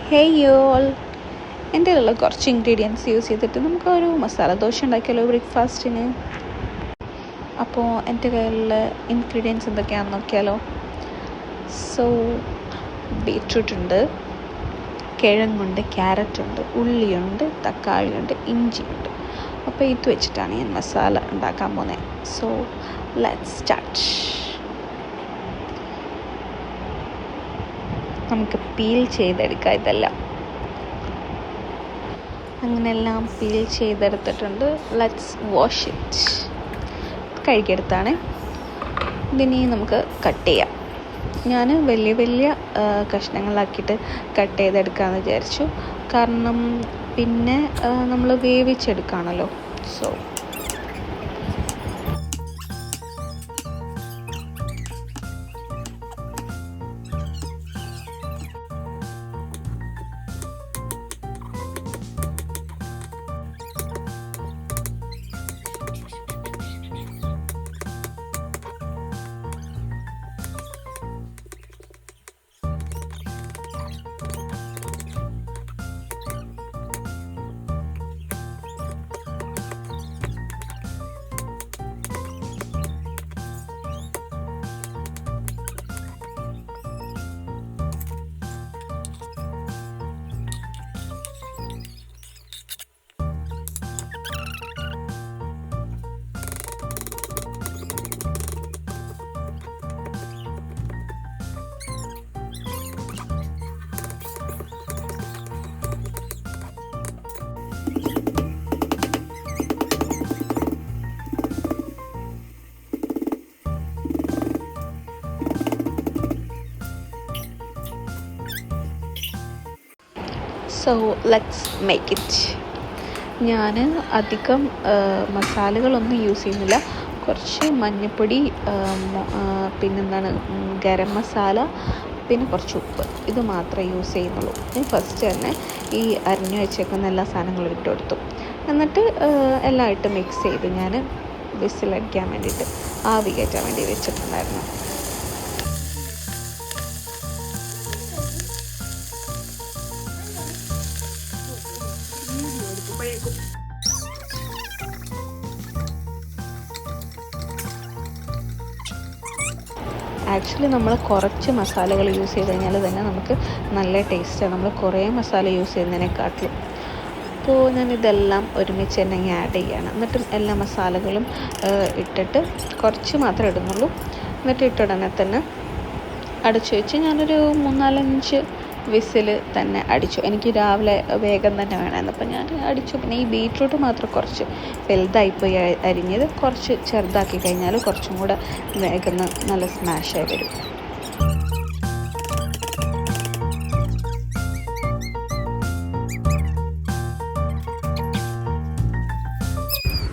Hey y'all, എൻ്റെ കയ്യിലുള്ള കുറച്ച് ഇൻഗ്രീഡിയൻസ് യൂസ് ചെയ്തിട്ട് നമുക്കൊരു മസാല ദോശ ഉണ്ടാക്കിയാലോ ബ്രേക്ക്ഫാസ്റ്റിന്. അപ്പോൾ എൻ്റെ കയ്യിലുള്ള ഇൻഗ്രീഡിയൻസ് എന്തൊക്കെയാണെന്ന് നോക്കിയാലോ. സോ ബീറ്റ്റൂട്ട് ഉണ്ട്, കിഴങ്ങുണ്ട്, ക്യാരറ്റുണ്ട്, ഉള്ളിയുണ്ട്, തക്കാളിയുണ്ട്, ഇഞ്ചിയുണ്ട്. അപ്പോൾ ഇത് വെച്ചിട്ടാണ് ഞാൻ മസാല ഉണ്ടാക്കാൻ പോകുന്നത്. So let's start. നമുക്ക് പീൽ ചെയ്തെടുക്കാം ഇതെല്ലാം. അങ്ങനെയെല്ലാം പീൽ ചെയ്തെടുത്തിട്ടുണ്ട്. Let's wash it. കഴുകിയെടുത്താണ്. ഇതിനി നമുക്ക് കട്ട് ചെയ്യാം. ഞാൻ വലിയ വലിയ കഷ്ണങ്ങളാക്കിയിട്ട് കട്ട് ചെയ്തെടുക്കാമെന്ന് വിചാരിച്ചു. കാരണം പിന്നെ നമ്മൾ വേവിച്ചെടുക്കുകയാണല്ലോ. So let's make it. ഞാൻ അധികം മസാലകളൊന്നും യൂസ് ചെയ്യുന്നില്ല. കുറച്ച് മഞ്ഞൾപ്പൊടി, പിന്നെന്താണ് ഗരം മസാല, പിന്നെ കുറച്ച് ഉപ്പ്, ഇത് മാത്രമേ യൂസ് ചെയ്യുന്നുള്ളൂ. ഞാൻ ഫസ്റ്റ് തന്നെ ഈ അരിഞ്ഞു വെച്ചേക്കുന്ന എല്ലാ സാധനങ്ങളും ഇട്ട് കൊടുത്തു. എന്നിട്ട് എല്ലാം ഇട്ട് മിക്സ് ചെയ്ത് ഞാൻ വിസിലടിക്കാൻ വേണ്ടിയിട്ട്, ആവി കയറ്റാൻ വേണ്ടി വെച്ചിട്ടുണ്ടായിരുന്നു. ആക്ച്വലി നമ്മൾ കുറച്ച് മസാലകൾ യൂസ് ചെയ്ത് കഴിഞ്ഞാൽ തന്നെ നമുക്ക് നല്ല ടേസ്റ്റാണ്, നമ്മൾ കുറേ മസാല യൂസ് ചെയ്യുന്നതിനെക്കാട്ടിലും. അപ്പോൾ ഞാനിതെല്ലാം ഒരുമിച്ച് തന്നെ ആഡ് ചെയ്യുകയാണ്. എന്നിട്ട് എല്ലാ മസാലകളും ഇട്ടിട്ട് കുറച്ച് മാത്രമേ ഇടുന്നുള്ളൂ. എന്നിട്ട് ഇട്ടുടനെ തന്നെ അടച്ചു വെച്ച് ഞാനൊരു 3-4-5 വിസിൽ തന്നെ അടിച്ചു. എനിക്ക് രാവിലെ വേഗം തന്നെ വേണമായിരുന്നു, അപ്പോൾ ഞാൻ അടിച്ചു. പിന്നെ ഈ ബീറ്റ്റൂട്ട് മാത്രം കുറച്ച് വലുതായിപ്പോയി അരിഞ്ഞത്. കുറച്ച് ചെറുതാക്കി കഴിഞ്ഞാൽ കുറച്ചും കൂടെ വേഗം നല്ല സ്മാഷായി വരും.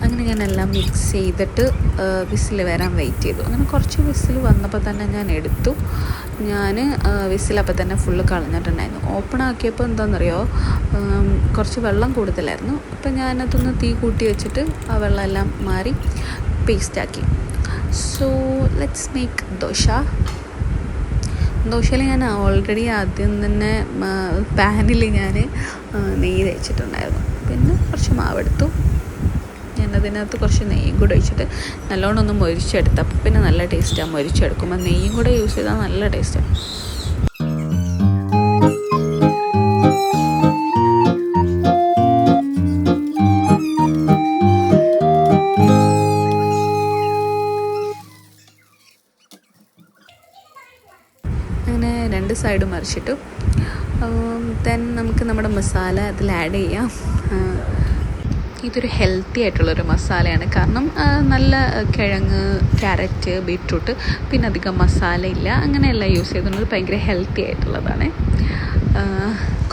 അങ്ങനെ ഞാനെല്ലാം മിക്സ് ചെയ്തിട്ട് വിസിൽ വരാൻ വെയിറ്റ് ചെയ്തു. അങ്ങനെ കുറച്ച് വിസിൽ വന്നപ്പോൾ തന്നെ ഞാൻ എടുത്തു. ഞാൻ വിസിലപ്പോൾ തന്നെ ഫുള്ള് കളഞ്ഞിട്ടുണ്ടായിരുന്നു. ഓപ്പൺ ആക്കിയപ്പോൾ എന്താണെന്നറിയോ, കുറച്ച് വെള്ളം കൂടുതലായിരുന്നു. അപ്പം ഞാനതൊന്ന് തീ കൂട്ടി വെച്ചിട്ട് ആ വെള്ളമെല്ലാം മാറി പേസ്റ്റാക്കി. So let's make dosa. ദോശയിൽ ഞാൻ ഓൾറെഡി ആദ്യം തന്നെ പാനിൽ ഞാൻ നെയ്യ് തേച്ചിട്ടുണ്ടായിരുന്നു. പിന്നെ കുറച്ച് മാവെടുത്തു. അതിനകത്ത് കുറച്ച് നെയ്യും കൂടെ ഒഴിച്ചിട്ട് നല്ലോണം ഒന്ന് മൊരിച്ചെടുത്ത്. അപ്പം പിന്നെ നല്ല ടേസ്റ്റാണ്. മൊരിച്ചെടുക്കുമ്പോൾ നെയ്യും കൂടെ യൂസ് ചെയ്താൽ നല്ല ടേസ്റ്റാണ്. അങ്ങനെ 2 സൈഡും മറിച്ചിട്ടു. ദെൻ നമുക്ക് നമ്മുടെ മസാല അതിൽ ആഡ് ചെയ്യാം. ഇതൊരു ഹെൽത്തി ആയിട്ടുള്ളൊരു മസാലയാണ്. കാരണം നല്ല കിഴങ്ങ്, ക്യാരറ്റ്, ബീറ്റ്റൂട്ട്, പിന്നെ അധികം മസാലയില്ല, അങ്ങനെയെല്ലാം യൂസ് ചെയ്തുകൊണ്ട് ഭയങ്കര ഹെൽത്തി ആയിട്ടുള്ളതാണ്.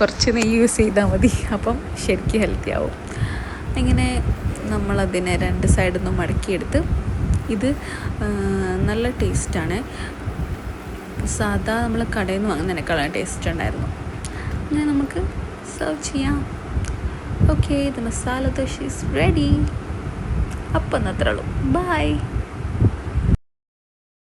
കുറച്ച് നെയ്യ് യൂസ് ചെയ്താൽ മതി, അപ്പം ശരിക്കും ഹെൽത്തി ആവും. ഇങ്ങനെ നമ്മളതിനെ 2 സൈഡിൽ നിന്നും മടക്കിയെടുത്ത്. ഇത് നല്ല ടേസ്റ്റാണ്. സാധാ നമ്മൾ കടയിൽ നിന്ന് വാങ്ങുന്നതിനേക്കാളും ടേസ്റ്റ് ഉണ്ടായിരുന്നു. അങ്ങനെ നമുക്ക് സെർവ് ചെയ്യാം. Okay, the masala dosa is ready. അപ്പം അത്രേ ഉള്ളൂ. ബൈ.